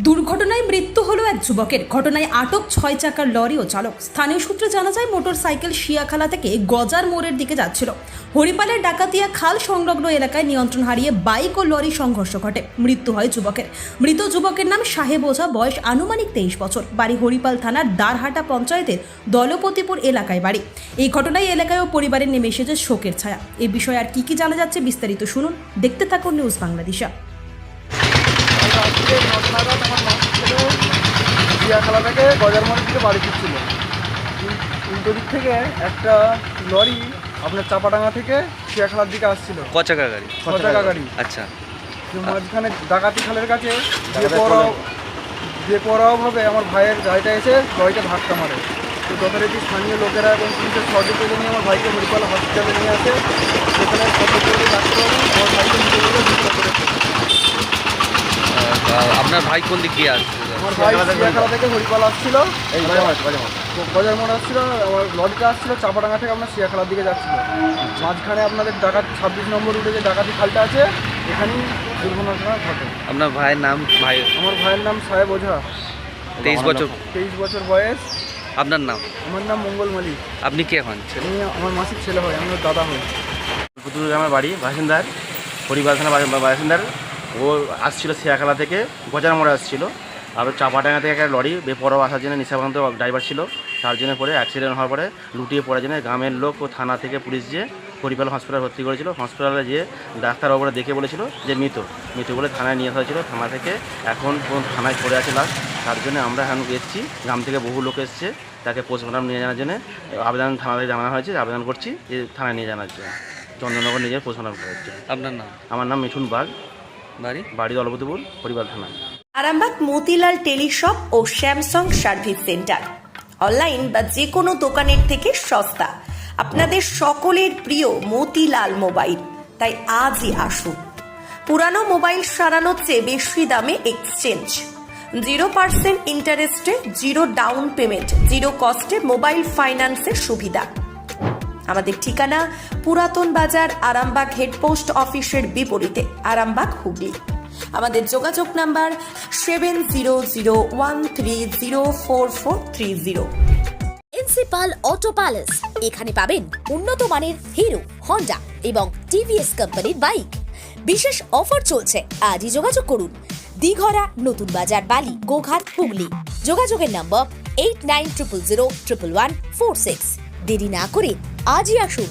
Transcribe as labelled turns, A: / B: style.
A: দুর্ঘটনায় মৃত্যু হলো এক যুবকের। ঘটনায় আটক 6 চাকার লরি ও চালক। স্থানীয় সূত্রে জানা যায়, মোটরসাইকেল শিয়াখালা থেকে গজার মোড়ের দিকে যাচ্ছিল। হরিপালের ডাকাতিয়া খাল সংলগ্ন এলাকায় নিয়ন্ত্রণ হারিয়ে বাইক ও লরি সংঘর্ষ ঘটে। মৃত্যু হয় যুবকের। মৃত যুবকের নাম সাহেব ওঝা, বয়স আনুমানিক 23 বছর। বাড়ি হরিপাল থানার দ্বারহাটা পঞ্চায়েতের দলপতিপুর এলাকায় বাড়ি। এই ঘটনায় এলাকায় ও পরিবারের নেমে এসেছে শোকের ছায়া। এই বিষয়ে আর কি জানা যাচ্ছে বিস্তারিত শুনুন, দেখতে থাকুন নিউজ বাংলাদেশা।
B: চিড়িয়াখালা থেকে গজারমারি থেকে বাড়ি ফিরছিল। উল্টো দিক থেকে একটা লরি আপনার চাপাডাঙ্গা থেকে চিড়িয়াখালার দিকে আসছিল।
C: কচাকা গাড়ি। আচ্ছা।
B: মাঝখানে ডাকাতি খালের কাছে বেপরোয়াভাবে আমার ভাইয়ের গাড়িটা এসে লরিটা ধাক্কা মারে। তো যথারীতি স্থানীয় লোকেরা এবং পুলিশের সহযোগিতা নিয়ে আমার ভাইকে হরিপাল হসপিটালে নিয়ে আসে। সেখানে আমার ভাইকে নিতে গেলে ভিড় করেছে।
C: আপনার ভাই কোন দিক দিয়ে আসছে?
B: আমার ভাই চিড়িয়াখালা থেকে হরিপাল আসছিল, গজার মোড় আসছিল, আমার লরিটা আসছিল চাপাডাঙ্গা থেকে আপনার চিড়িয়াখালার দিকে যাচ্ছিল। মাঝখানে আপনাদের ডাকাত 26 নম্বর রুটে যে ডাকাতি খালটা আছে, এখানেই দুর্ঘটনা ঘটে।
C: আপনার ভাইয়ের নাম?
B: আমার ভাইয়ের নাম সাহেব ওঝা,
C: 23 বছর।
B: 23 বছর বয়স।
C: আপনার নাম?
B: আমার নাম মঙ্গল মালিক।
C: আপনি কে হন?
B: আমি আমার মাসির ছেলে হয়, আমার দাদা হয়।
D: পুতুল গ্রামের বাড়ি, বাসিন্দার পরিবার থানা বাসিন্দার। ও আসছিল চিড়িয়াখালা থেকে গজার মোড়ে আসছিল, আর চাপাডাঙ্গা থেকে একটা লরি বেপরোয়া আসার জন্য নিশাভান্ত ড্রাইভার ছিল, তার জন্য পরে অ্যাক্সিডেন্ট হওয়ার পরে লুটিয়ে পড়ার জন্য গ্রামের লোক ও থানা থেকে পুলিশ যে হরিপাল হসপিটালে ভর্তি করেছিল। হসপিটালে যে ডাক্তার ওপরে দেখে বলেছিল যে মৃত বলে থানায় নিয়ে আসা হয়েছিল। থানা থেকে এখন থানায় পড়ে আছে লাশ। তার জন্য আমরা এখন এসেছি, গ্রাম থেকে বহু লোক এসছে তাকে পোস্টমর্টম নিয়ে জানার জন্য। আবেদন থানায় জানানো হয়েছে, আবেদন করছি যে থানায় নিয়ে জানার জন্য, চন্দননগর নিজের পোস্টমর্টম করা হচ্ছে।
C: আপনার নাম?
D: আমার নাম মিঠুন বাগ, বাড়ি দলপতিপুর, হরিপাল থানা।
E: আরামবাগ মতিলাল টেলিশপ ও স্যামসাং সার্ভিস সেন্টার, অনলাইন বা যে কোনো দোকানের থেকে সস্তা। আপনাদের সকলের প্রিয় মতিলাল মোবাইল, তাই আজই আসুন। পুরানো মোবাইল সারানোর চেয়ে বেশি দামে এক্সচেঞ্জ, 0% ইন্টারেস্টে, 0 ডাউন পেমেন্ট, 0 কস্টে মোবাইল ফাইন্যান্সের সুবিধা। আমাদের ঠিকানা পুরাতন বাজার, আরামবাগ হেডপোস্ট অফিসের বিপরীতে, আরামবাগ, হুগলি। আমাদের যোগাযোগ নাম্বার 7001304430।
F: প্রিন্সিপাল অটো প্যালেস, এখানে পাবেন উন্নত মানের হিরো, হন্ডা এবং টিভিএস কোম্পানির বাইক। বিশেষ অফার চলছে, আজই যোগাযোগ করুন। দিঘরা, নতুন বাজার, বালি, গোঘাট, হুগলি। যোগাযোগের নম্বর 8900011146। দেরি না করে আজই আসুন।